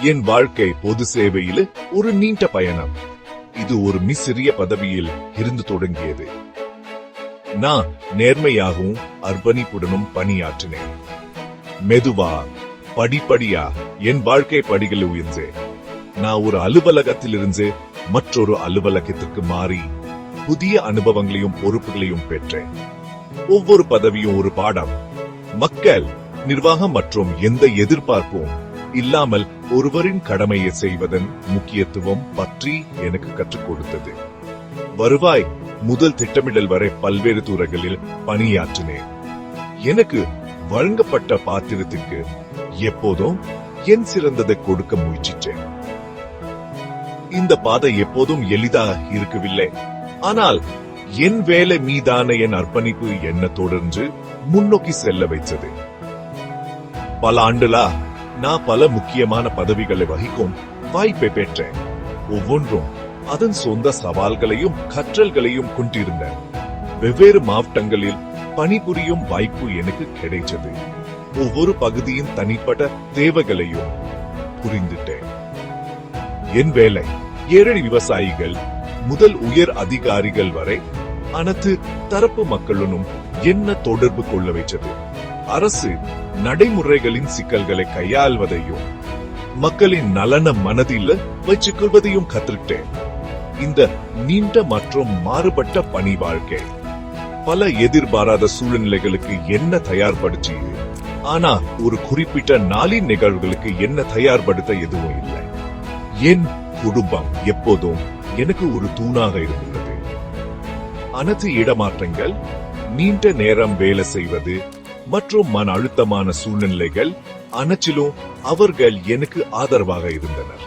என் வாழ்க்கை பொது சேவையில் ஒரு நீண்ட பயணம். இது ஒரு சிறிய பதவியில் இருந்து தொடங்கியது. நான் நேர்மையாகவும் அர்ப்பணிப்புடனும் பணியாற்றினேன். மெதுவா படிப்படியா என் வாழ்க்கை படிகள் உயர்ந்தேன். நான் ஒரு அலுவலகத்திலிருந்து மற்றொரு அலுவலகத்திற்கு மாறி புதிய அனுபவங்களையும் பொறுப்புகளையும் பெற்றேன். ஒவ்வொரு பதவியும் ஒரு பாடம். மக்கள், நிர்வாகம் மற்றும் எந்த எதிர்பார்ப்பும் இல்லாமல் ஒருவரின் கடமையை செய்வதன் முக்கியத்துவம் பற்றி எனக்கு கற்றுக் கொடுத்தது. வருவாய் முதல் திட்டமிடல் வரை பல்வேறு துறைகளில் பணியாற்றினேன். எனக்கு வழங்கப்பட்ட பாத்திரத்திற்கு எப்போதும் என் சிறந்ததை கொடுக்க முயற்சித்தேன். இந்த பாதை எப்போதும் எளிதாக இருக்கவில்லை. ஆனால் என் வேலை மீதான என் அர்ப்பணிப்பு என்ன தொடர்ந்து முன்னோக்கி செல்ல வைத்தது. பல ஆண்டுகளா நான் பல முக்கியமான பதவிகளை வகிக்கும் வாய்ப்பை பெற்றேன். ஒவ்வொன்றும் அதன் சொந்த சவால்களையும் கற்றல்களையும் கொண்டிருந்த வெவ்வேறு மாவட்டங்களில் பணிபுரியும் வாய்ப்பு எனக்கு கிடைத்தது. ஒவ்வொரு பகுதியின் தனிப்பட்ட தேவைகளையும் புரிந்துட்டேன். என் வேலை ஏழை விவசாயிகள் முதல் உயர் அதிகாரிகள் வரை அனைத்து தரப்பு மக்களுடன் என்ன தொடர்பு கொள்ள வைத்தது. அரசு நடைமுறைகளின் சிக்கல்களை கையாள்வதையும் மக்களின் நலன மனதில் வச்சுக் கொள்வதையும் கற்றுட்டேன். இந்த நீண்ட மற்றும் மாறுபட்ட பணி வாழ்க்கை பல எதிர்பாராத சூழ்நிலைகளுக்கு என்ன தயார்படுத்தி, ஆனா ஒரு குறிப்பிட்ட நாளின் நிகழ்வுகளுக்கு என்ன தயார்படுத்த எதுவும் இல்லை. என் குடும்பம் எப்போதும் எனக்கு ஒரு தூணாக இருந்துள்ளது. அனைத்து இடமாற்றங்கள், நீண்ட நேரம் வேலை செய்வது மற்றும் மன அழுத்தமான சூழ்நிலைகள் அனைத்திலும் அவர்கள் எனக்கு ஆதரவாக இருந்தனர்.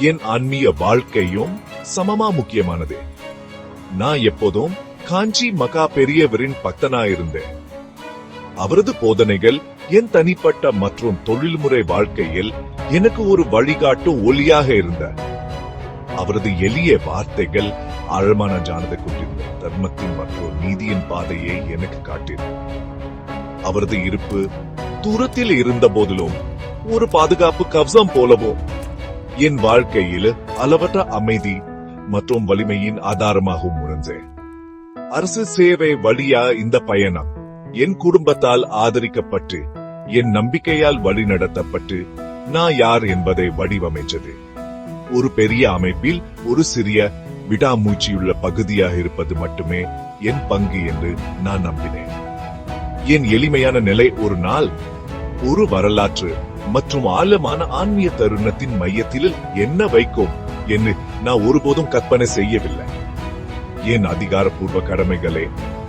என் ஆன்மீக வாழ்க்கையும் சமமா முக்கியமானது. நான் எப்போதும் காஞ்சி மகா பெரியவரின் பக்தனாயிருந்தேன். அவரது போதனைகள் என் தனிப்பட்ட மற்றும் தொழில்முறை வாழ்க்கையில் எனக்கு ஒரு வழிகாட்டு ஒளியாக இருந்த. அவரது எளிய வார்த்தைகள் ஆழமான ஞானத்தை கொண்டிருந்த தர்மத்தின் மற்றும் நீதியின் பாதையை எனக்கு காட்டின. அவரது இருப்பு தூரத்தில் இருந்த போதிலும் ஒரு பாதுகாப்பு கவசம் போலவும் என் வாழ்க்கையில் அளவற்ற அமைதி மற்றும் வலிமையின் ஆதாரமாகவும் உணர்ந்தேன். அரசு சேவை வழியா இந்த பயணம் என் குடும்பத்தால் ஆதரிக்கப்பட்டு என் நம்பிக்கையால் வழிநடத்தப்பட்டு நான் யார் என்பதை வடிவமைச்சது. ஒரு பெரிய அமைப்பில் ஒரு சிறிய விடாமூச்சியுள்ள பகுதியாக இருப்பது மட்டுமே என் பங்கு என்று நான் நம்பினேன். என் எளிமையான நிலை ஒரு நாள் ஒரு வரலாற்று மற்றும் ஆழமான ஆன்மீக தருணத்தின் மையத்தில் என்ன வைக்கும் என்று நான் ஒருபோதும் கற்பனை செய்யவில்லை. என் அதிகாரப்பூர்வ கடமைகளை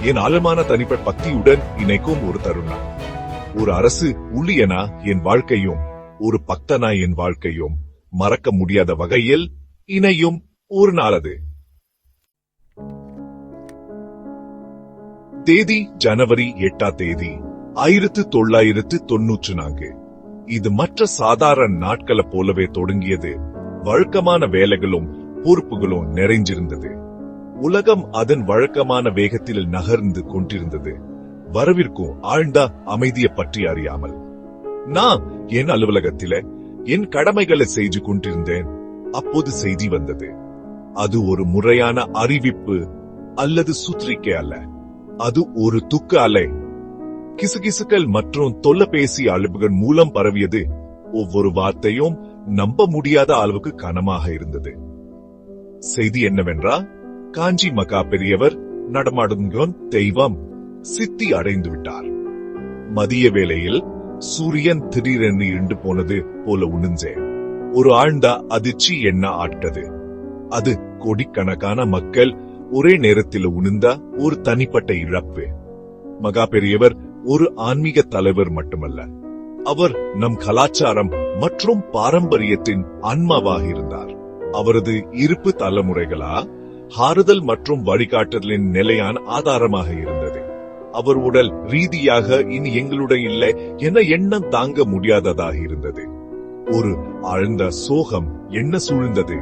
என் ஆழமான தனிப்பட்ட பக்தியுடன் இணைக்கும் ஒரு தருணம். ஒரு அரசு ஊழியனா என் வாழ்க்கையும் ஒரு பக்தனா என் வாழ்க்கையும் மறக்க முடியாத வகையில் இணையும் ஒரு நாளது. தேதி ஜனவரி 8 1994. இது மற்ற சாதாரண நாட்களை போலவே தொடங்கியது. வழக்கமான வேலைகளும் பொறுப்புகளும் நிறைஞ்சிருந்தது. உலகம் அதன் வழக்கமான வேகத்தில் நகர்ந்து கொண்டிருந்தது, வரவிருக்கும் ஆழ்ந்த அமைதியை பற்றி அறியாமல். நான் என் அலுவலகத்தில என் கடமைகளை செய்து கொண்டிருந்தேன். அப்போது செய்தி வந்தது. அது ஒரு முறையான அறிவிப்பு அல்லது சுற்றிக்கை அல்ல. அது ஒரு துக்க அலை. கிசுகிசுக்கள் மற்றும் தொலைபேசி அழைப்புகள் மூலம் பரவியது. ஒவ்வொரு வார்த்தையும் நம்ப முடியாத அளவுக்கு கனமாக இருந்தது. செய்தி என்னவென்றா, காஞ்சி மகா பெரியவர் நடமாடும் தெய்வம் சித்தி அடைந்து விட்டார். மதிய வேளையில் சூரியன் திடீரென்று இருண்டு போனது போல உணர்ந்தேன். ஒரு ஆழ்ந்த அதிர்ச்சி என்ன ஆட்டது. அது கோடிக்கணக்கான மக்கள் ஒரே நேரத்தில் உணர்ந்த ஒரு தனிப்பட்ட இழப்பு. மகா பெரியவர் ஒரு ஆன்மீக தலைவர் மட்டுமல்ல, அவர் நம் கலாச்சாரம் மற்றும் பாரம்பரியத்தின் ஆன்மாவாக இருந்தார். அவரது இருப்பு தலைமுறைகளா ஆறுதல் மற்றும் வழிகாட்டுதலின் நிலையான ஆதாரமாக இருந்தது. அவர் உடல் ரீதியாக இனி எங்களுடன் இல்லை என எண்ணம் தாங்க முடியாததாக இருந்தது. ஒரு ஆழ்ந்த சோகம் என்ன சூழ்ந்தது.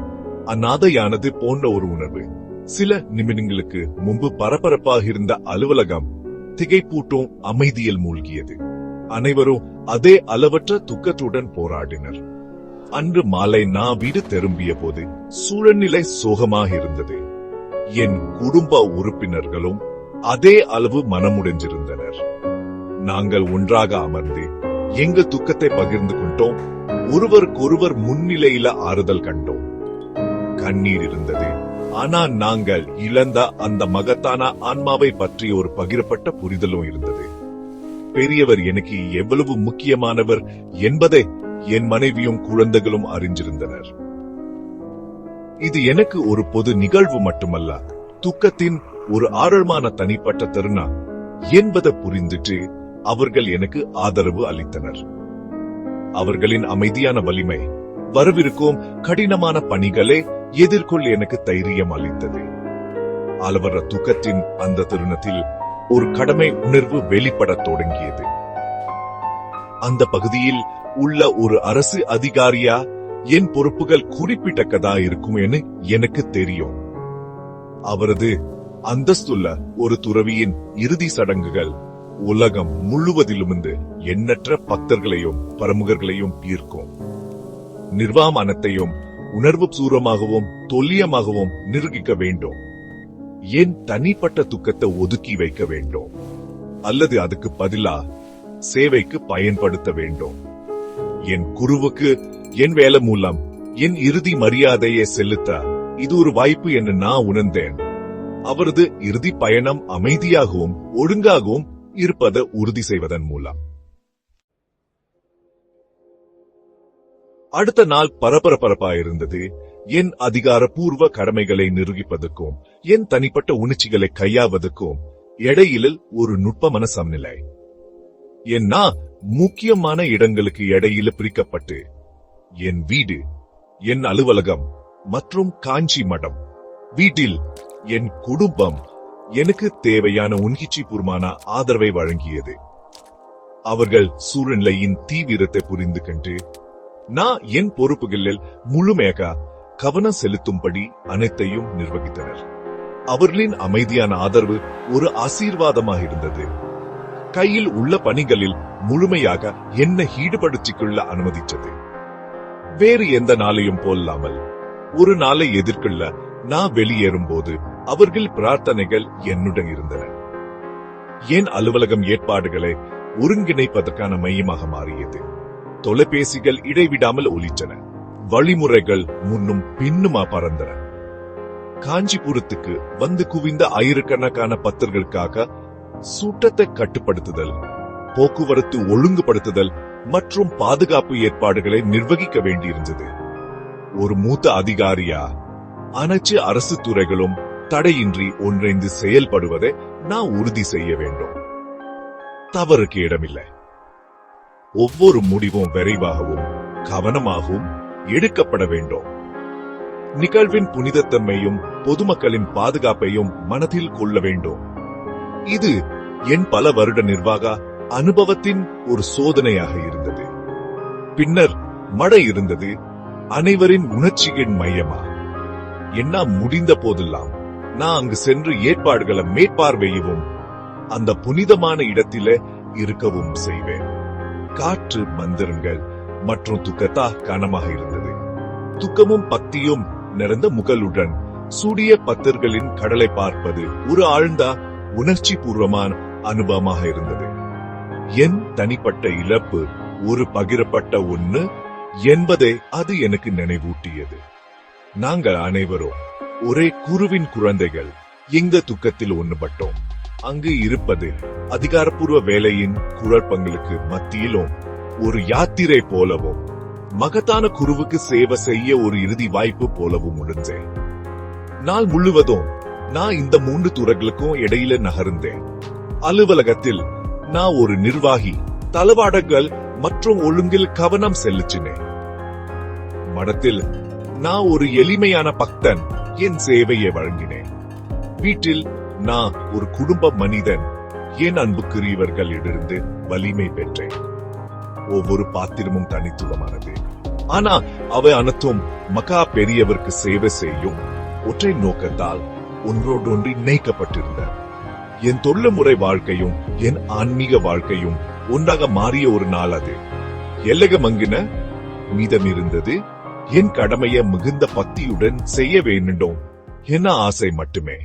அநாதையானது போன்ற ஒரு உணர்வு. சில நிமிடங்களுக்கு முன்பு பரபரப்பாக இருந்த அலுவலகம் திகைப்பூட்டும் அமைதியில் மூழ்கியது. அனைவரும் அதே அளவற்ற துக்கத்துடன் போராடினர். அன்று மாலை நான் வீடு திரும்பிய போது சூழ்நிலை சோகமாக இருந்தது. என் குடும்ப உறுப்பினர்களும் அதே அளவு மனமுடைஞ்சிருந்தனர். நாங்கள் ஒன்றாக அமர்ந்து எங்கள் துக்கத்தை பகிர்ந்து கொண்டோம். ஒருவருக்கொருவர் முன்னிலையில ஆறுதல் கண்டோம். கண்ணீர் இருந்தது. ஆனா நாங்கள் இழந்த அந்த மகத்தான ஆன்மாவை பற்றி ஒரு பகிரப்பட்ட புரிதலும் இருந்தது. பெரியவர் எனக்கு எவ்வளவு முக்கியமானவர் என்பதை என் மனைவியும் குழந்தைகளும் அறிஞ்சிருந்தனர். இது எனக்கு ஒரு பொது நிகழ்வு மட்டுமல்ல, துக்கத்தின் ஒரு ஆழமான தனிப்பட்ட தருணம் என்பதை புரிந்துட்டு அவர்கள் எனக்கு ஆதரவு அளித்தனர். அவர்களின் அமைதியான வலிமை வரவிருக்கும் கடினமான பணிகளை எதிர்கொள்ள எனக்கு தைரியம் அளித்தது. அளவற்ற துக்கத்தின் அந்த தருணத்தில் ஒரு கடமை உணர்வு வெளிப்படத் தொடங்கியது. அந்த பகுதியில் உள்ள ஒரு அரசு அதிகாரியா என் பொறுப்புகள் குறிப்பிட்டக்கதா இருக்கும் என எனக்கு தெரியும். அவரது அந்தஸ்துள்ள ஒரு துறவியின் இறுதி சடங்குகள் உலகம் முழுவதிலுமிருந்து எண்ணற்ற பக்தர்களையும் பிரமுகர்களையும் ஈர்க்கும். நிர்வாணத்தையும் உணர்வு பூர்வமாகவும் தொல்லியமாகவும் நிர்வகிக்க வேண்டும். என் தனிப்பட்ட துக்கத்தை ஒதுக்கி வைக்க வேண்டும், அல்லது அதுக்கு பதிலா சேவைக்கு பயன்படுத்த வேண்டும். என் குருவுக்கு என் வேலை மூலம் என் இறுதி மரியாதையை செலுத்த இது ஒரு வாய்ப்பு என்று நான் உணர்ந்தேன். அவரது இறுதி பயணம் அமைதியாகவும் ஒழுங்காகவும் இருப்பதை உறுதி செய்வதன் மூலம். அடுத்த நாள் பரபரப்பாயிருந்தது. என் அதிகாரப்பூர்வ கடமைகளை நிரூபிப்பதற்கும் என் தனிப்பட்ட உணர்ச்சிகளை கையாவதற்கும் இடையில ஒரு நுட்பமான சமநிலை. என்னா முக்கியமான இடங்களுக்கு இடையில பிரிக்கப்பட்டு என் வீடு, என் அலுவலகம் மற்றும் காஞ்சி மடம். வீட்டில் என் குடும்பம் எனக்கு தேவையான உணர்ச்சிபூர்வமான ஆதரவை வழங்கியது. அவர்கள் சூழ்நிலையின் தீவிரத்தை புரிந்து கொண்டு நான் என் பொறுப்புகளில் முழுமையாக கவனம் செலுத்தும்படி அனைத்தையும் நிர்வகித்தனர். அவர்களின் அமைதியான ஆதரவு ஒரு ஆசீர்வாதமாக இருந்தது. கையில் உள்ள பணிகளில் முழுமையாக என்னை ஈடுபடுத்திக் கொள்ள அனுமதித்தது. வேறு எந்த நாளையும் போல்லாமல் ஒரு நாளை எதிர்கொள்ள நான் வெளியேறும் போது அவர்கள் பிரார்த்தனைகள் என்னுடன் இருந்தன. என் அலுவலகம் ஏற்பாடுகளை ஒருங்கிணைப்பதற்கான மையமாக மாறியது. தொலைபேசிகள் இடைவிடாமல் ஒலித்தன. வழிமுறைகள் முன்னும் பின்னுமா பறந்தன. காஞ்சிபுரத்துக்கு வந்து குவிந்த ஆயிரக்கணக்கான பக்தர்களுக்காக சூட்டத்தை கட்டுப்படுத்துதல், போக்குவரத்து ஒழுங்குபடுத்துதல் மற்றும் பாதுகாப்பு ஏற்பாடுகளை நிர்வகிக்க வேண்டியிருந்தது. ஒரு மூத்த அதிகாரியா அனைத்து அரசு துறைகளும் தடையின்றி ஒன்றிணைந்து செயல்படுவதை நான் உறுதி செய்ய வேண்டும். தவறுக்கு இடமில்லை. ஒவ்வொரு முடிவும் விரைவாகவும் கவனமாகவும் எடுக்கப்பட வேண்டும். நிகழ்வின் புனிதத்தன்மையும் பொதுமக்களின் பாதுகாப்பையும் மனதில் கொள்ள வேண்டும். இது என் பல வருட நிர்வாக அனுபவத்தின் ஒரு சோதனையாக இருந்தது. பின்னர் மழை இருந்தது. அனைவரின் உணர்ச்சியின் மையமா. என்ன முடிந்த போதெல்லாம் நான் அங்கு சென்று ஏற்பாடுகளை மேற்பார்வையவும் அந்த புனிதமான இடத்திலே இருக்கவும் செய்வேன். காற்று மந்திரங்கள் மற்றும் துக்கத்தா கனமாக இருந்தது. துக்கமும் பக்தியும் நிறைந்த முகலுடன் சூடிய பக்தர்களின் கடலை பார்ப்பது ஒரு ஆழ்ந்த உணர்ச்சி பூர்வமான அனுபவமாக இருந்தது. என் தனிப்பட்ட இழப்பு ஒரு பகிரப்பட்ட ஒன்று என்பதை அது எனக்கு நினைவூட்டியது. நாங்கள் அனைவரும் ஒரே குருவின் குழந்தைகள். எங்க துக்கத்தில் ஒன்றுபட்டோம். அங்கு இருப்பது அதிகாரப்பூர்வ வேலையின் குழப்பங்களுக்கு மத்தியிலும் ஒரு யாத்திரை போலவும் மகத்தான குருவுக்கு சேவை செய்ய ஒரு இறுதி வாய்ப்பு போலவும் உணர்ந்தேன். நாள் முழுவதும் நான் இந்த 3 துறைகளுக்கும் இடையில நகர்ந்தேன். அலுவலகத்தில் நான் ஒரு நிர்வாகி, தளவாடங்கள் மற்றும் ஒழுங்கில் கவனம் செலுத்தினேன். மடத்தில் நான் ஒரு எளிமையான பக்தன், என் சேவையை வழங்கினேன். வீட்டில் நான் ஒரு குடும்ப மனிதன், என் அன்புக்குரியவர்களிடமிருந்து வலிமை பெற்றேன். ஒவ்வொரு பாத்திரமும் தனித்துவமானது, ஆனா அவை அனைத்தும் மகா பெரியவருக்கு சேவை செய்யும் ஒற்றை நோக்கத்தால் ஒன்றோடொன்று இணைக்கப்பட்டிருந்த. என் தொழில்முறை வாழ்க்கையும் என் ஆன்மீக வாழ்க்கையும் ஒன்றாக மாறிய ஒரு நாள் அது. எல்லக மங்கின மீதமிருந்தது என் கடமையை மிகுந்த பக்தியுடன் செய்ய வேண்டும் என ஆசை மட்டுமே.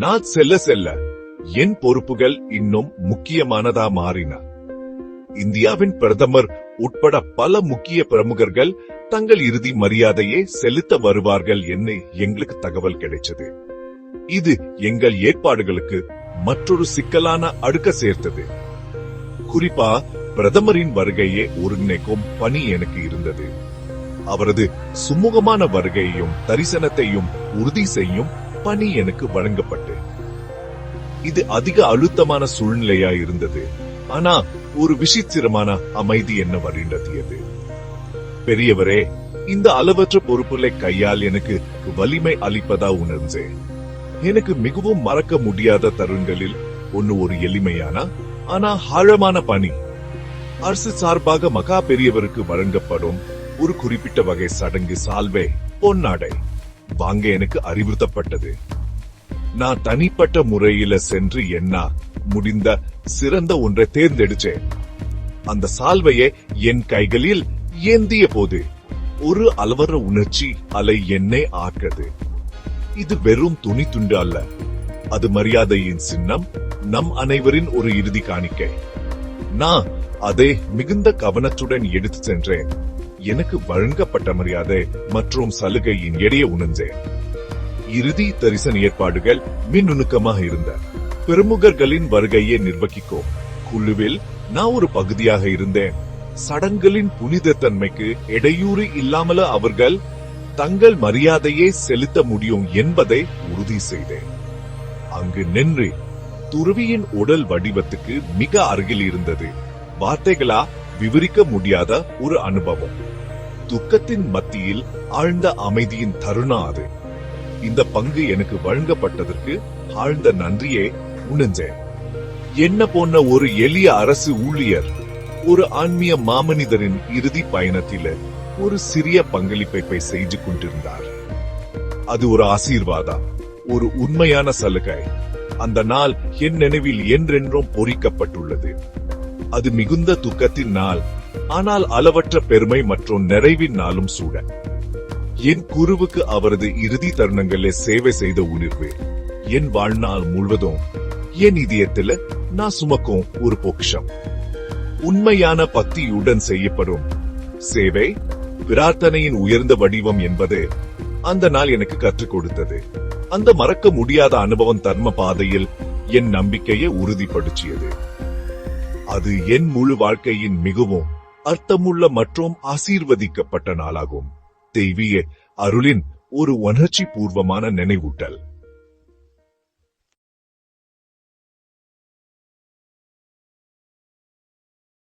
நான் செல்ல செல்ல என் பொறுப்புகள் இன்னும் முக்கியமானதா மாறின. இந்தியாவின் பிரதமர் உட்பட பல முக்கிய பிரமுகர்கள் தங்கள் இறுதி மரியாதையை செலுத்த வருவார்கள் என்று எங்களுக்கு தகவல் கிடைச்சது. இது எங்கள் ஏற்பாடுகளுக்கு மற்றொரு சிக்கலான அடுக்க சேர்த்தது. குறிப்பா பிரதமரின் வருகையை ஒருங்கிணைக்கும் பணி எனக்கு இருந்தது. அவரது சுமூகமான வருகையையும் தரிசனத்தையும் உறுதி செய்யும் பணி எனக்கு வழங்கப்பட்டு, இது அதிக அழுத்தமான சூழ்நிலையா இருந்தது. ஆனா ஒரு விசித்திரமான அமைதி என்ன வழிநடத்தியது. பெரியவரே, இந்த அளவற்ற பொறுப்புகளை கையால் எனக்கு வலிமை அளிப்பதா உணர்ந்தேன். எனக்கு மிகவும் மறக்க முடியாத தருணங்களில் ஒன்னு ஒரு எளிமையான ஆனா ஆழமான பணி. அரசு சார்பாக மகா பெரியவருக்கு வழங்கப்படும் ஒரு குறிப்பிட்ட வகை சடங்கு சால்வே பொன்னாடை வாங்க எனக்கு அறிவுறுத்தப்பட்டது. நான் தனிப்பட்ட முறையில சென்று என்ன முடிந்த சிறந்த ஒன்றை தேர்ந்தெடுச்சேன். அந்த சால்வையை என் கைகளில் ஏந்திய போது ஒரு அளவற்ற உணர்ச்சி அலை என்னை ஆற்றது. இது வெறும் துணி துண்டு அல்ல, அது மரியாதையின் சின்னம், நம் அனைவரின் ஒரு இறுதி காணிக்கை. நான் அதை மிகுந்த கவனத்துடன் எடுத்து சென்றேன். எனக்கு வழங்கப்பட்ட மரியாதை மற்றும் சலுகையின் எடையை உணர்ந்தேன். இறுதி தரிசன ஏற்பாடுகள் மின் நுணுக்கமாக இருந்த பிரமுகர்களின் வருகையை நிர்வகிக்கும் குழுவில் நான் ஒரு பகுதியாக இருந்தேன். சடங்குகளின் புனித தன்மைக்கு இடையூறு இல்லாமல் அவர்கள் தங்கள் மரியாதையை செலுத்த முடியும் என்பதை உறுதி செய்தேன். அங்கு நின்று துறவியின் உடல் வடிவத்துக்கு மிக அருகில் இருந்தது. வார்த்தைகளா விவரிக்க முடியாத ஒரு அனுபவம். துக்கத்தின் மத்தியில் ஆழ்ந்த அமைதியின் தருணம் அது. இந்த பங்கு எனக்கு வழங்கப்பட்டதற்கு ஆழ்ந்த நன்றியை உணர்ந்தேன். என்ன போன்ற ஒரு எளிய அரசு ஊழியர் ஒரு ஆன்மீக மாமனிதரின் இறுதி பயணத்தில ஒரு சிறிய பங்களிப்பை செய்து கொண்டிருந்தார். அது ஒரு ஆசீர்வாதம், ஒரு உண்மையான சலுகை. அந்த நாள் என் நினைவில் என்றென்றும் பொறிக்கப்பட்டுள்ளது. அது மிகுந்த துக்கத்தின் நாள், ஆனால் அளவற்ற பெருமை மற்றும் நிறைவின் நாளும் சூட. என் குருவுக்கு அவரது இறுதி தருணங்களே சேவை செய்த உணர்வு என் வாழ்நாள் முழுவதும் என் இதயத்தில் நான் சுமக்கும் ஒரு பொக்கிஷம். உண்மையான பக்தியுடன் செய்யப்படும் சேவை பிரார்த்தனையின் உயர்ந்த வடிவம் என்பது அந்த நாள் எனக்கு கற்றுக் கொடுத்தது. அந்த மறக்க முடியாத அனுபவம் தர்ம பாதையில் என் நம்பிக்கையை உறுதிப்படுத்தியது. அது என் முழு வாழ்க்கையின் மிகவும் அர்த்தமுள்ள மற்றும் ஆசீர்வதிக்கப்பட்ட நாளாகும். தெய்வீக அருளின் ஒரு உணர்ச்சி பூர்வமான நினைவூட்டல்.